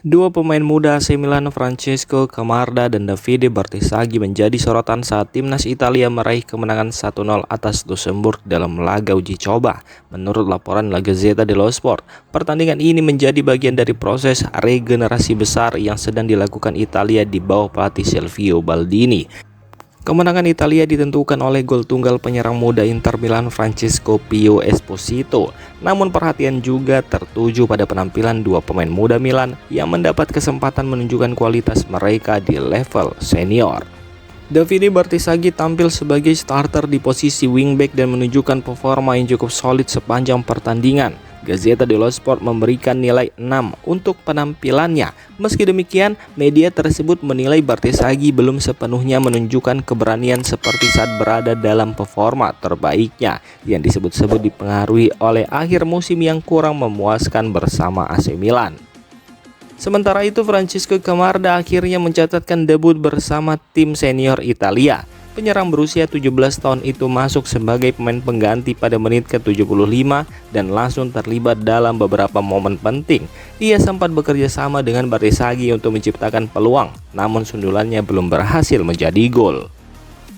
Dua pemain muda AC Milan Francesco Camarda dan Davide Bertisaghi menjadi sorotan saat timnas Italia meraih kemenangan 1-0 atas Luxembourg dalam laga uji coba. Menurut laporan La Gazzetta dello Sport, pertandingan ini menjadi bagian dari proses regenerasi besar yang sedang dilakukan Italia di bawah pelatih Silvio Baldini. Kemenangan Italia ditentukan oleh gol tunggal penyerang muda Inter Milan Francesco Pio Esposito. Namun perhatian juga tertuju pada penampilan dua pemain muda Milan yang mendapat kesempatan menunjukkan kualitas mereka di level senior. Davide Bertisaghi tampil sebagai starter di posisi wingback dan menunjukkan performa yang cukup solid sepanjang pertandingan. Gazzetta dello Sport memberikan nilai 6 untuk penampilannya. Meski demikian, media tersebut menilai Bertisaghi belum sepenuhnya menunjukkan keberanian seperti saat berada dalam performa terbaiknya yang disebut-sebut dipengaruhi oleh akhir musim yang kurang memuaskan bersama AC Milan. Sementara itu, Francesco Camarda akhirnya mencatatkan debut bersama tim senior Italia. Penyerang berusia 17 tahun itu masuk sebagai pemain pengganti pada menit ke-75 dan langsung terlibat dalam beberapa momen penting. Ia sempat bekerja sama dengan Bertisaghi untuk menciptakan peluang, namun sundulannya belum berhasil menjadi gol.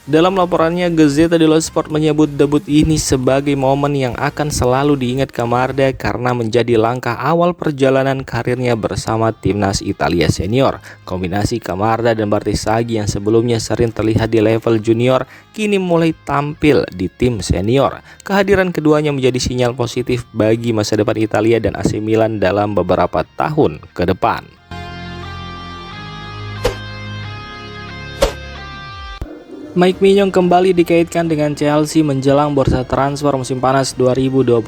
Dalam laporannya, Gazzetta dello Sport menyebut debut ini sebagai momen yang akan selalu diingat Camarda karena menjadi langkah awal perjalanan karirnya bersama timnas Italia senior. Kombinasi Camarda dan Bertisaghi yang sebelumnya sering terlihat di level junior kini mulai tampil di tim senior. Kehadiran keduanya menjadi sinyal positif bagi masa depan Italia dan AC Milan dalam beberapa tahun ke depan. Mike Maignan kembali dikaitkan dengan Chelsea menjelang bursa transfer musim panas 2026.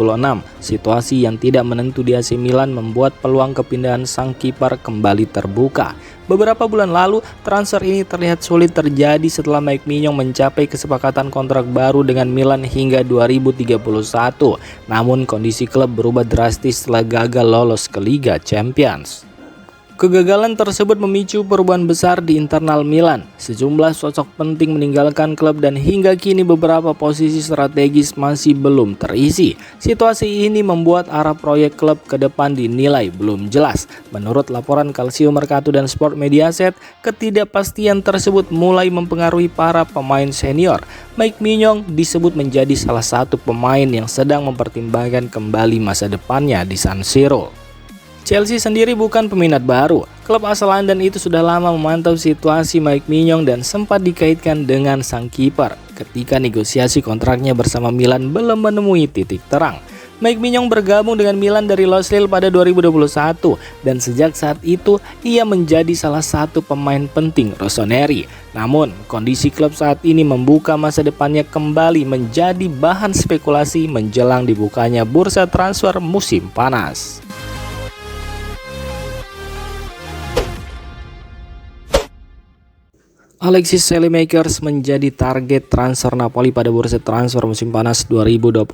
Situasi yang tidak menentu di AC Milan membuat peluang kepindahan sang kiper kembali terbuka. Beberapa bulan lalu, transfer ini terlihat sulit terjadi setelah Mike Maignan mencapai kesepakatan kontrak baru dengan Milan hingga 2031. Namun kondisi klub berubah drastis setelah gagal lolos ke Liga Champions. Kegagalan tersebut memicu perubahan besar di internal Milan. Sejumlah sosok penting meninggalkan klub dan hingga kini beberapa posisi strategis masih belum terisi. Situasi ini membuat arah proyek klub ke depan dinilai belum jelas. Menurut laporan Calcio Mercato dan Sport Mediaset, ketidakpastian tersebut mulai mempengaruhi para pemain senior. Mike Maignan disebut menjadi salah satu pemain yang sedang mempertimbangkan kembali masa depannya di San Siro. Chelsea sendiri bukan peminat baru. Klub asal London itu sudah lama memantau situasi Mike Maignan dan sempat dikaitkan dengan sang kiper ketika negosiasi kontraknya bersama Milan belum menemui titik terang. Mike Maignan bergabung dengan Milan dari Los Lille pada 2021 dan sejak saat itu ia menjadi salah satu pemain penting rossoneri. Namun, kondisi klub saat ini membuka masa depannya kembali menjadi bahan spekulasi menjelang dibukanya bursa transfer musim panas. Alexis Saelemaekers menjadi target transfer Napoli pada bursa transfer musim panas 2026.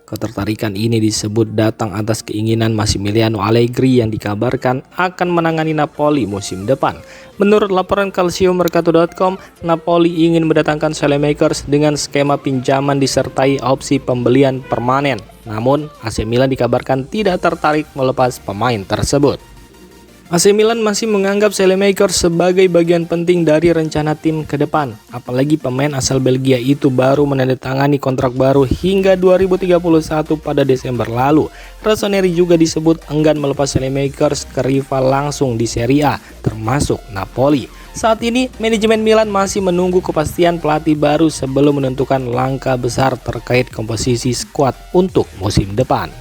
Ketertarikan ini disebut datang atas keinginan Massimiliano Allegri yang dikabarkan akan menangani Napoli musim depan. Menurut laporan calciomercato.com, Napoli ingin mendatangkan Saelemaekers dengan skema pinjaman disertai opsi pembelian permanen. Namun, AC Milan dikabarkan tidak tertarik melepas pemain tersebut. AC Milan masih menganggap Saelemaekers sebagai bagian penting dari rencana tim ke depan. Apalagi pemain asal Belgia itu baru menandatangani kontrak baru hingga 2031 pada Desember lalu. Rossoneri juga disebut enggan melepas Saelemaekers ke rival langsung di Serie A, termasuk Napoli. Saat ini, manajemen Milan masih menunggu kepastian pelatih baru sebelum menentukan langkah besar terkait komposisi skuad untuk musim depan.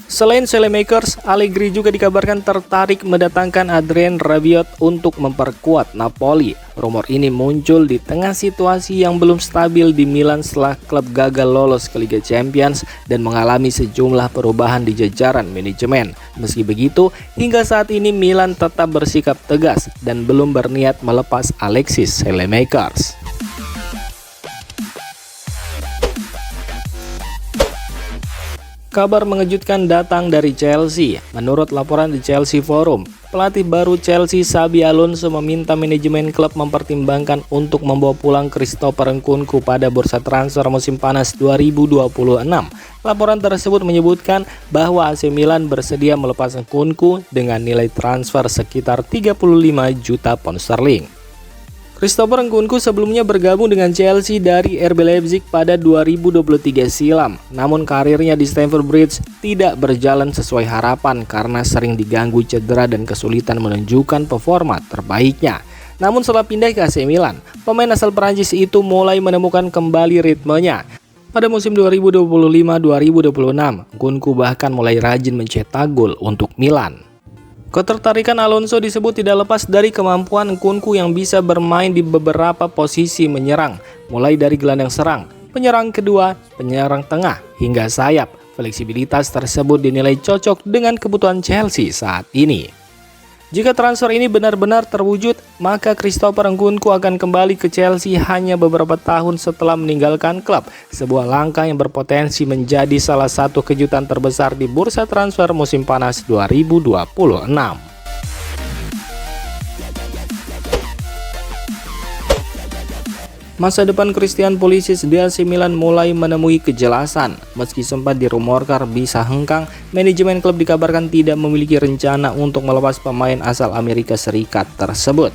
Selain Saelemaekers, Allegri juga dikabarkan tertarik mendatangkan Adrien Rabiot untuk memperkuat Napoli. Rumor ini muncul di tengah situasi yang belum stabil di Milan setelah klub gagal lolos ke Liga Champions dan mengalami sejumlah perubahan di jajaran manajemen. Meski begitu, hingga saat ini Milan tetap bersikap tegas dan belum berniat melepas Alexis Saelemaekers. Kabar mengejutkan datang dari Chelsea. Menurut laporan di Chelsea Forum, pelatih baru Chelsea Xabi Alonso meminta manajemen klub mempertimbangkan untuk membawa pulang Christopher Nkunku pada bursa transfer musim panas 2026. Laporan tersebut menyebutkan bahwa AC Milan bersedia melepas Nkunku dengan nilai transfer sekitar 35 juta pound sterling. Christopher Nkunku sebelumnya bergabung dengan Chelsea dari RB Leipzig pada 2023 silam. Namun karirnya di Stamford Bridge tidak berjalan sesuai harapan karena sering diganggu cedera dan kesulitan menunjukkan performa terbaiknya. Namun setelah pindah ke AC Milan, pemain asal Prancis itu mulai menemukan kembali ritmenya. Pada musim 2025-2026, Nkunku bahkan mulai rajin mencetak gol untuk Milan. Ketertarikan Alonso disebut tidak lepas dari kemampuan Nkunku yang bisa bermain di beberapa posisi menyerang, mulai dari gelandang serang, penyerang kedua, penyerang tengah, hingga sayap. Fleksibilitas tersebut dinilai cocok dengan kebutuhan Chelsea saat ini. Jika transfer ini benar-benar terwujud, maka Christopher Nkunku akan kembali ke Chelsea hanya beberapa tahun setelah meninggalkan klub. Sebuah langkah yang berpotensi menjadi salah satu kejutan terbesar di bursa transfer musim panas 2026. Masa depan Christian Pulisic di AC Milan mulai menemui kejelasan. Meski sempat dirumorkan bisa hengkang, manajemen klub dikabarkan tidak memiliki rencana untuk melepas pemain asal Amerika Serikat tersebut.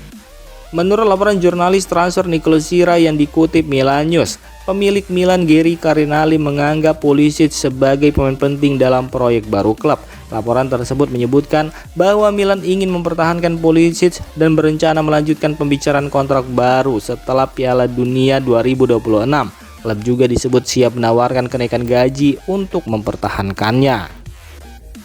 Menurut laporan jurnalis transfer Nicolo Sira yang dikutip Milan News, pemilik Milan Geri Cardinali menganggap Pulisic sebagai pemain penting dalam proyek baru klub. Laporan tersebut menyebutkan bahwa Milan ingin mempertahankan Pulisic dan berencana melanjutkan pembicaraan kontrak baru setelah Piala Dunia 2026. Klub juga disebut siap menawarkan kenaikan gaji untuk mempertahankannya.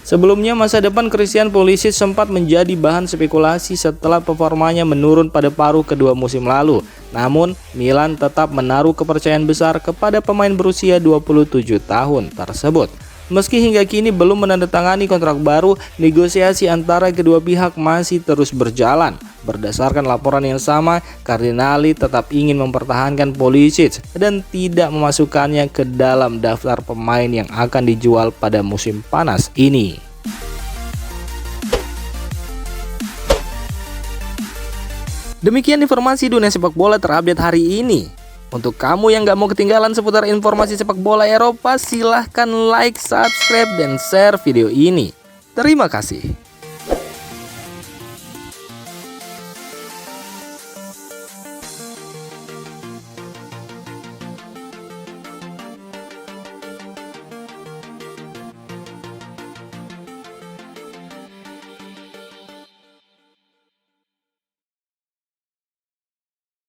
Sebelumnya, masa depan Christian Pulisic sempat menjadi bahan spekulasi setelah performanya menurun pada paruh kedua musim lalu. Namun, Milan tetap menaruh kepercayaan besar kepada pemain berusia 27 tahun tersebut. Meski hingga kini belum menandatangani kontrak baru, negosiasi antara kedua pihak masih terus berjalan. Berdasarkan laporan yang sama, Cardinali tetap ingin mempertahankan Pulisic dan tidak memasukkannya ke dalam daftar pemain yang akan dijual pada musim panas ini. Demikian informasi dunia sepak bola terupdate hari ini. Untuk kamu yang gak mau ketinggalan seputar informasi sepak bola Eropa, silahkan like, subscribe, dan share video ini. Terima kasih.